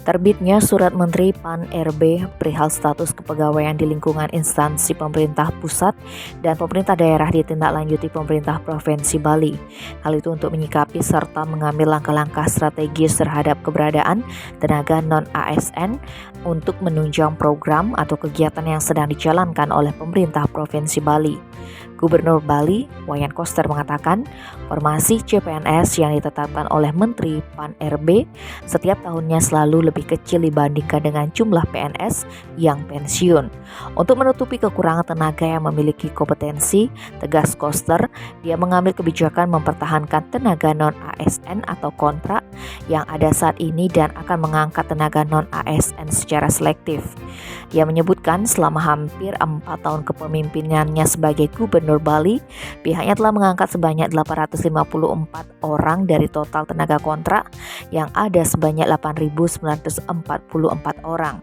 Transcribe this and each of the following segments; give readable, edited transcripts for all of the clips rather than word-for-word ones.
Terbitnya Surat Menteri Pan-RB perihal status kepegawaian di lingkungan instansi pemerintah pusat dan pemerintah daerah ditindaklanjuti pemerintah Provinsi Bali. Hal itu untuk menyikapi serta mengambil langkah-langkah strategis terhadap keberadaan tenaga non-ASN untuk menunjang program atau kegiatan yang sedang dijalankan oleh pemerintah Provinsi Bali. Gubernur Bali, Wayan Koster mengatakan, formasi CPNS yang ditetapkan oleh Menteri Pan-RB setiap tahunnya selalu lebih kecil dibandingkan dengan jumlah PNS yang pensiun. Untuk menutupi kekurangan tenaga yang memiliki kompetensi, tegas Koster, dia mengambil kebijakan mempertahankan tenaga non-ASN atau kontrak yang ada saat ini dan akan mengangkat tenaga non-ASN secara selektif. Dia menyebutkan selama hampir 4 tahun kepemimpinannya sebagai Gubernur Bali, pihaknya telah mengangkat sebanyak 854 orang dari total tenaga kontrak yang ada sebanyak 8.944 orang.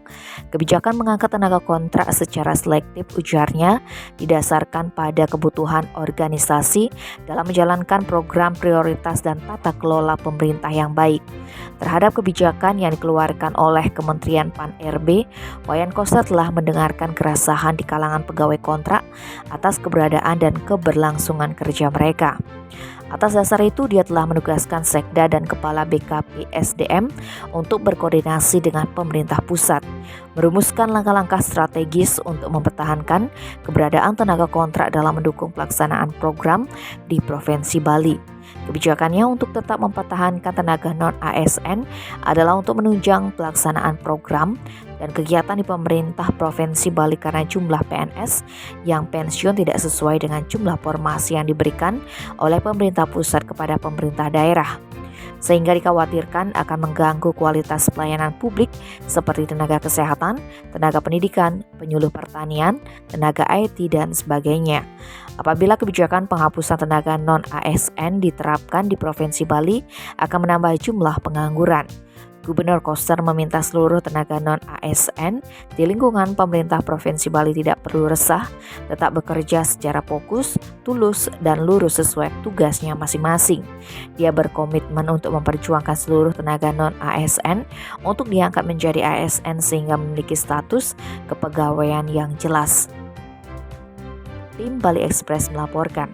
Kebijakan mengangkat tenaga kontrak secara selektif, ujarnya, didasarkan pada kebutuhan organisasi dalam menjalankan program prioritas dan tata kelola pemerintah yang baik. Terhadap kebijakan yang dikeluarkan oleh Kementerian Pan-RB, Wayan Koster telah mendengarkan keresahan di kalangan pegawai kontrak atas keberadaan dan keberlangsungan kerja mereka. Atas dasar itu, dia telah menugaskan Sekda dan Kepala BKP SDM untuk berkoordinasi dengan pemerintah pusat, merumuskan langkah-langkah strategis untuk mempertahankan keberadaan tenaga kontrak dalam mendukung pelaksanaan program di Provinsi Bali. Kebijakannya untuk tetap mempertahankan tenaga non-ASN adalah untuk menunjang pelaksanaan program dan kegiatan di pemerintah Provinsi Bali karena jumlah PNS yang pensiun tidak sesuai dengan jumlah formasi yang diberikan oleh pemerintah pusat kepada pemerintah daerah, sehingga dikhawatirkan akan mengganggu kualitas pelayanan publik seperti tenaga kesehatan, tenaga pendidikan, penyuluh pertanian, tenaga IT, dan sebagainya. Apabila kebijakan penghapusan tenaga non-ASN diterapkan di Provinsi Bali, akan menambah jumlah pengangguran. Gubernur Koster meminta seluruh tenaga non-ASN di lingkungan pemerintah Provinsi Bali tidak perlu resah, tetap bekerja secara fokus, tulus, dan lurus sesuai tugasnya masing-masing. Dia berkomitmen untuk memperjuangkan seluruh tenaga non-ASN untuk diangkat menjadi ASN sehingga memiliki status kepegawaian yang jelas. Tim Bali Express melaporkan.